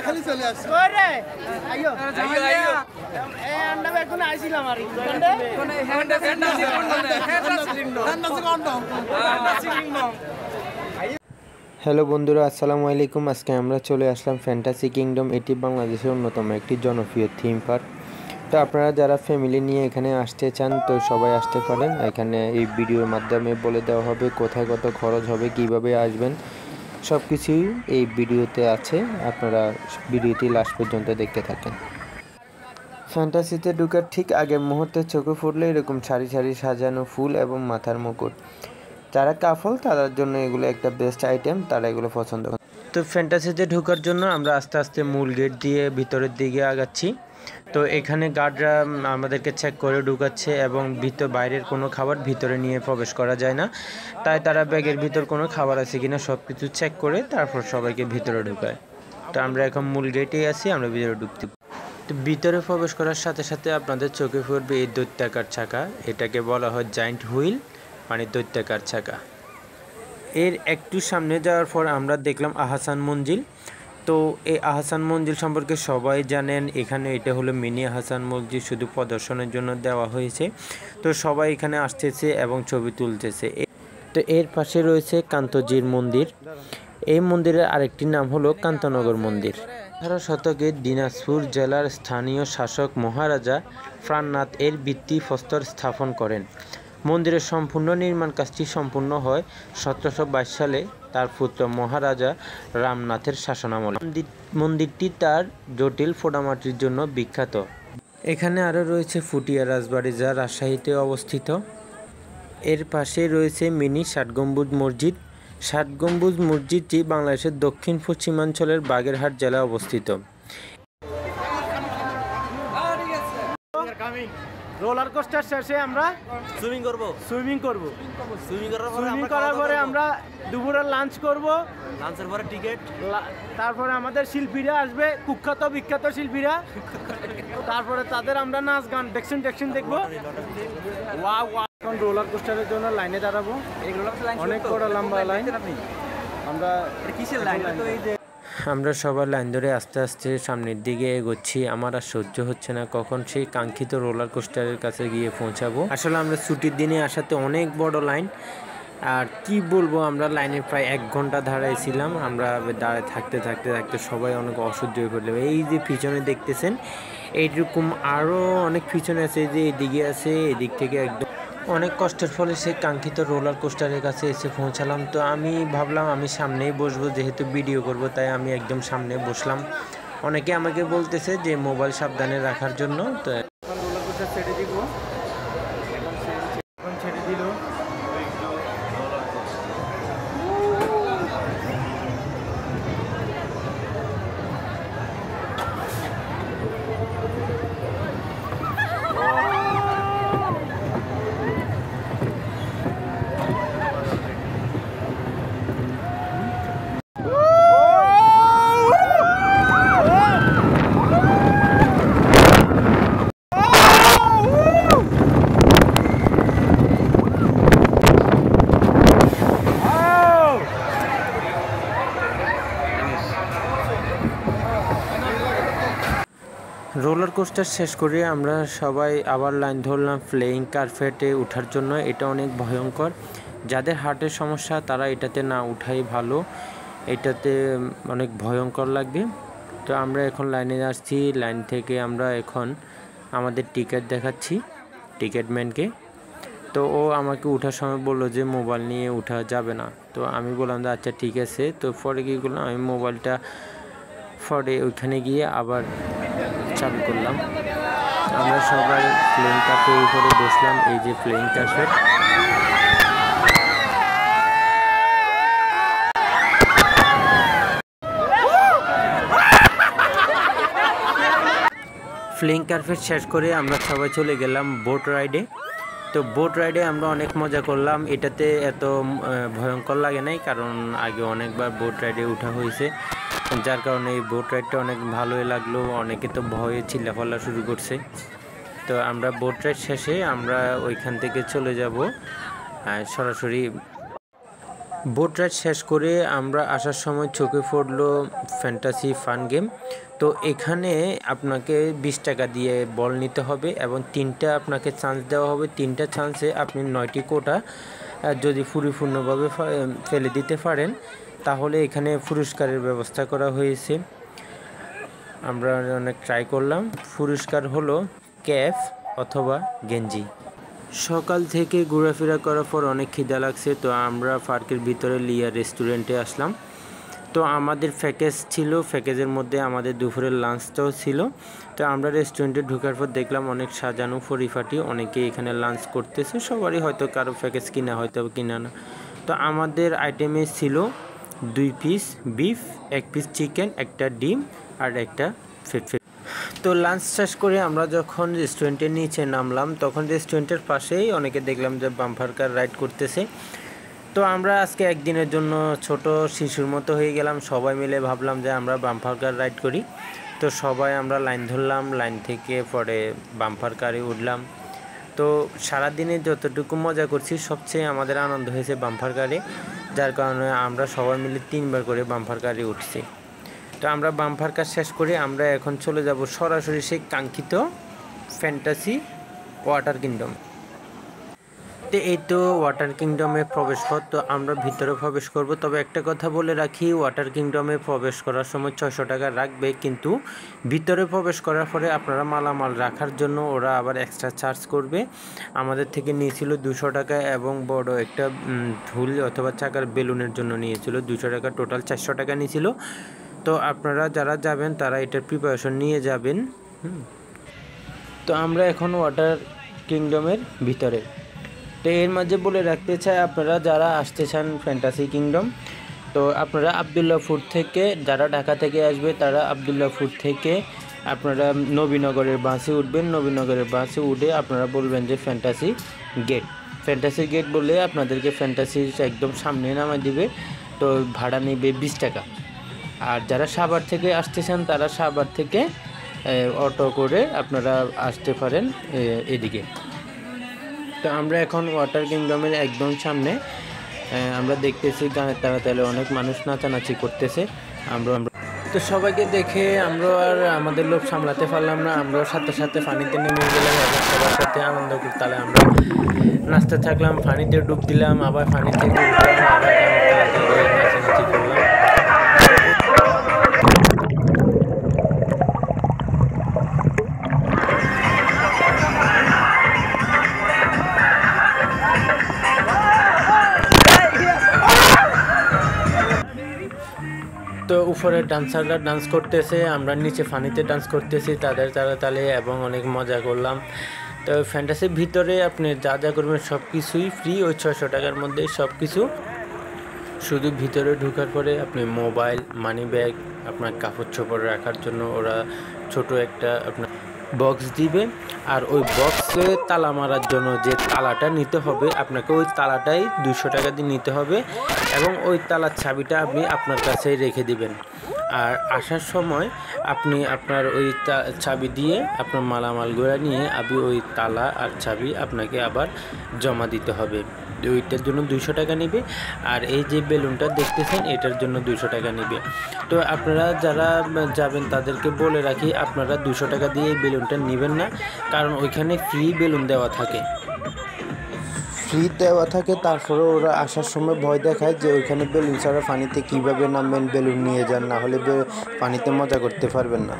খালি চলে আসছে ওরে আইও আইও এই আন্ডা বেগুন আইছিলাম আর হ্যালো বন্ধুরা, আসসালামু আলাইকুম। আজকে আমরা চলে আসলাম ফ্যান্টাসি কিংডম। এটি বাংলাদেশের অন্যতম একটি জনপ্রিয় থিম পার্ক। তো আপনারা যারা ফ্যামিলি নিয়ে এখানে আসতে চান তো সবাই আসতে পারেন। এখানে এই ভিডিওর মাধ্যমে বলে দেওয়া হবে কোথায় কত খরচ হবে, কিভাবে আসবেন, সব কিছুই এই ভিডিওতে আছে। আপনারা ভিডিওটি লাস্ট পর্যন্ত দেখতে থাকেন। ফ্যান্টাসিতে ঢোকার ঠিক আগের মুহূর্তে চোখে ফুটলে এরকম সারি সারি সাজানো ফুল এবং মাথার মুকুট। যারা কাফল তাদের জন্য এগুলো একটা বেস্ট আইটেম, তারা এগুলো পছন্দ করে। তো ফ্যান্টাসিতে ঢোকার জন্য আমরা আস্তে আস্তে মূল গেট দিয়ে ভিতরের দিকে আগাচ্ছি। তো এখানে গার্ডরা আমাদেরকে চেক করে ঢুকাচ্ছে এবং বাইরের কোনো খাবার ভিতরে নিয়ে প্রবেশ করা যায় না। তাই তারা ব্যাগের ভিতর কোনো খাবার আছে কিনা সব কিছু চেক করে তারপর সবাইকে ভিতরে ঢুকায়। তো আমরা এখন মূল গেটেই আছি, আমরা ভিতরে ঢুকতে। তো ভিতরে প্রবেশ করার সাথে সাথে আপনাদের চোখে পড়বে এই দৈত্যাকার চাকা। এটাকে বলা হয় জায়ান্ট হুইল, মানে দৈত্যাকার চাকা। এর একটু সামনে যাওয়ার পর আমরা দেখলাম আহসান মঞ্জিল। তো এই আহসান মঞ্জিল সম্পর্কে সবাই জানেন। এখানে এটা হলো মিনি আহসান মঞ্জিল, শুধু প্রদর্শনের জন্য দেওয়া হয়েছে। তো সবাই এখানে আসতেছে এবং ছবি তুলতেছে। তো এর পাশে রয়েছে কান্তজির মন্দির। এই মন্দিরের আরেকটি নাম হলো কান্তনগর মন্দির। 18 শতকে দিনাজপুর জেলার স্থানীয় শাসক মহারাজা প্রাণনাথ এর ভিত্তিপ্রস্তর স্থাপন করেন। মন্দিরের সম্পূর্ণ নির্মাণ কাজটি সম্পূর্ণ হয় 1722 সালে তার পুত্র মহারাজা রামনাথের শাসনামলে। মন্দিরটি তার জটিল পোড়ামাটির জন্য বিখ্যাত। এখানে আরও রয়েছে ফুটিয়া রাজবাড়ি, যা রাজশাহীতে অবস্থিত। এর পাশে রয়েছে মিনি 7 গম্বুজ মসজিদ। 7 গম্বুজ মসজিদটি বাংলাদেশের দক্ষিণ পশ্চিমাঞ্চলের বাগেরহাট জেলায় অবস্থিত। রোলার কোস্টার শেষে আমরা সুইমিং করার পরে আমরা দুপুরে লাঞ্চ করব। লাঞ্চের পরে টিকিট, তারপরে আমাদের শিল্পীরা আসবে, কুখ্যাত বিখ্যাত শিল্পীরা। তারপরে তাদের আমরা নাচ গান দেখছেন দেখবো। এখন রোলার কোস্টারের জন্য লাইনে দাঁড়াবো। অনেক বড় লম্বা লাইন। আমরা কিসের লাইন? আমরা সবার লাইন ধরে আস্তে আস্তে সামনের দিকে এগোচ্ছি। আমার আর সহ্য হচ্ছে না কখন সেই কাঙ্ক্ষিত রোলার কোস্টারের কাছে গিয়ে পৌঁছাবো। আসলে আমরা ছুটির দিনে আসাতে অনেক বড় লাইন, আর কি বলবো, আমরা লাইনে প্রায় 1 ঘন্টা দাঁড়াইছিলাম। আমরা দাঁড়ায় থাকতে থাকতে থাকতে সবাই অনেক অসহ্য হয়ে পড়লো। এই যে পিছনে দেখতেছেন এইরকম আরও অনেক পিছনে আছে, যে এদিকে আছে, এদিক থেকে একদম অনেক কষ্টের ফলে সেই কাঙ্ক্ষিত রোলার কোস্টারের কাছে এসে পৌঁছালাম। তো আমি ভাবলাম আমি সামনেই বসবো, যেহেতু ভিডিও করব তাই আমি একদম সামনে বসলাম। অনেকে আমাকে বলতেছে যে মোবাইল সাবধানে রাখার জন্য। তো রোলার কোস্টার ছেড়ে দিব, এখন ছেড়ে দিল। রোলার কোস্টার শেষ করে আমরা সবাই আবার লাইন ধরলাম ফ্লাইং কার্পেটে ওঠার জন্য। এটা অনেক ভয়ঙ্কর, যাদের হার্টের সমস্যা তারা এটাতে না উঠাই ভালো, এটাতে অনেক ভয়ঙ্কর লাগবে। তো আমরা এখন লাইনে আসছি। লাইন থেকে আমরা এখন আমাদের টিকিট দেখাচ্ছি টিকিটম্যানকে। তো ও আমাকে ওঠার সময় বললো যে মোবাইল নিয়ে ওঠা যাবে না। তো আমি বললাম যে আচ্ছা ঠিক আছে। তো পরে কী করলাম, আমি মোবাইলটা পরে ওইখানে গিয়ে আবার চালু করলাম। আমরা সবাই প্লেন কার্পের উপরে বসলাম। এই যে প্লেন কার্পেট, ফ্লাইং কার্পেট শেষ করে আমরা সবাই চলে গেলাম বোট রাইডে। তো বোট রাইডে আমরা অনেক মজা করলাম। এটাতে এত ভয়ঙ্কর লাগে নাই, কারণ আগে অনেকবার বোট রাইডে ওঠা হয়েছে, যার কারণে এই বোট রাইডটা অনেক ভালোই লাগলো। অনেকে তো ভয়ে চিল্লাফাল্লা শুরু করছে। তো আমরা বোট রাইড শেষে আমরা ওইখান থেকে চলে যাব সরাসরি বোট রাইড শেষ করে আমরা আসার সময় চোখে পড়লো ফ্যান্টাসি ফান গেম। তো এখানে আপনাকে 20 টাকা দিয়ে বল নিতে হবে এবং 3টা আপনাকে চান্স দেওয়া হবে। 3টা চান্সে আপনি 9টি কোটা যদি পরিপূর্ণভাবে ফেলে দিতে পারেন তাহলে এখানে পুরস্কারের ব্যবস্থা করা হয়েছে। আমরা অনেক ট্রাই করলাম। পুরস্কার হলো ক্যাপ অথবা গেঞ্জি। সকাল থেকে ঘোরাফেরা করার পর অনেক খিদা লাগছে, তো আমরা পার্কের ভিতরে লিয়া রেস্টুরেন্টে আসলাম। তো আমাদের প্যাকেজ ছিল, প্যাকেজের মধ্যে আমাদের দুপুরের লাঞ্চটাও ছিল। তো আমরা রেস্টুরেন্টে ঢোকার পর দেখলাম অনেক সাজানো পরিপাটি, অনেকে এখানে লাঞ্চ করতেছে। সবারই হয়তো কারো প্যাকেজ কিনা হয়তো কিনা না। তো আমাদের আইটেমে ছিল 2 পিস বিফ, 1 পিস চিকেন, একটা ডিম আর একটা ফিট। তো লাঞ্চ শেষ করে আমরা যখন রেস্টুরেন্টের নিচে নামলাম তখন রেস্টুরেন্টের পাশেই অনেকে দেখলাম যে বাম্পার কার রাইড করতেছে। তো আমরা আজকে একদিনের জন্য ছোট শিশুর মতো হয়ে গেলাম, সবাই মিলে ভাবলাম যে আমরা বাম্পার কার রাইড করি। তো সবাই আমরা লাইন ধরলাম, লাইন থেকে পরে বাম্পার কারে উঠলাম। তো সারাদিনে যতটুকু মজা করছি সবচেয়ে আমাদের আনন্দ হয়েছে বাম্পার কারে, যার কারণে আমরা সবাই মিলে 3বার করে বাম্পার কারে উঠছি। তো আমরা বাম্পার কার শেষ করে আমরা এখন চলে যাব সরাসরি সেই কাঙ্ক্ষিত ফ্যান্টাসি ওয়াটার কিংডম। তো এই তো ওয়াটার কিংডমে প্রবেশ পথ। তো আমরা ভিতরে প্রবেশ করব। তবে একটা কথা বলে রাখি, ওয়াটার কিংডমে প্রবেশ করার সময় 600 টাকা রাখবে, কিন্তু ভিতরে প্রবেশ করার পরে আপনারা মালামাল রাখার জন্য ওরা আবার এক্সট্রা চার্জ করবে। আমাদের থেকে নিয়েছিল 200 টাকা এবং বড় একটা ঢুল অথবা চাকার বেলুনের জন্য নিয়েছিল 200 টাকা, টোটাল 400 টাকা নিয়েছিল। তো আপনারা যারা যাবেন তারা এটার প্রিপারেশন নিয়ে যাবেন। তো আমরা এখন ওয়াটার কিংডমের ভিতরে। তো এর মাঝে বলে রাখতে চাই, আপনারা যারা আসতে চান ফ্যান্টাসি কিংডম, তো আপনারা আবদুল্লাপুর থেকে, যারা ঢাকা থেকে আসবে তারা আবদুল্লাপুর থেকে আপনারা নবীনগরের বাসে উঠবেন। নবীনগরের বাসে উঠে আপনারা বলবেন যে ফ্যান্টাসি গেট। ফ্যান্টাসি গেট বলে আপনাদেরকে ফ্যান্টাসির একদম সামনে নামায় দিবে। তো ভাড়া নেবে 20 টাকা। আর যারা সাভার থেকে আসতে চান তারা সাভার থেকে অটো করে আপনারা আসতে পারেন এদিকে। তো আমরা এখন ওয়াটার কিংডমের একদম সামনে। আমরা দেখতেছি গানের তালে অনেক মানুষ নাচানাচি করতেছে। আমরা তো সবাইকে দেখে আমরা আর আমাদের লোভ সামলাতে পারলাম না, আমরাও সাথে সাথে পানিতে নেমে গেলাম এবং সবার সাথে আনন্দ তালে আমরা নাচতে থাকলাম। পানিতে ডুব দিলাম, আবার পানি থেকে উঠলাম, আবার নাচানাচি করলাম। তো উপরে ডান্সাররা ডান্স করতেছে, আমরা নিচে পানিতে ডান্স করতেছি তাদের তালে এবং অনেক মজা করলাম। তো ফ্যান্টাসির ভিতরে আপনি যা যা করবেন সব কিছুই ফ্রি, ওই 600 টাকার মধ্যে সব কিছু। শুধু ভিতরে ঢোকার পরে আপনি মোবাইল, মানি ব্যাগ, আপনার কাপড় চোপড় রাখার জন্য ওরা ছোট একটা আপনার বক্স দিবে। আর ওই বক্সে তালা মারার জন্য যে তালাটা নিতে হবে আপনাকে, ওই তালাটাই 200 টাকা দিয়ে নিতে হবে এবং ওই তালার চাবিটা আপনি আপনার কাছেই রেখে দিবেন। আর আসার সময় আপনি আপনার ওই চাবি দিয়ে আপনার মালামালগুলো নিয়ে আপনি ওই তালা আর চাবি আপনাকে আবার জমা দিতে হবে। ওইটার জন্য 200 টাকা নেবে। আর এই যে বেলুনটা দেখতেছেন এটার জন্য 200 টাকা নেবে। তো আপনারা যারা যাবেন তাদেরকে বলে রাখি, আপনারা 200 টাকা দিয়ে এই বেলুনটা নেবেন না, কারণ ওইখানে ফ্রি বেলুন দেওয়া থাকে। তারপরে ওরা আসার সময় ভয় দেখায় যে ওইখানে বেলুন ছাড়া পানিতে কীভাবে নামবেন, বেলুন নিয়ে যান, না হলে পানিতে মজা করতে পারবেন না।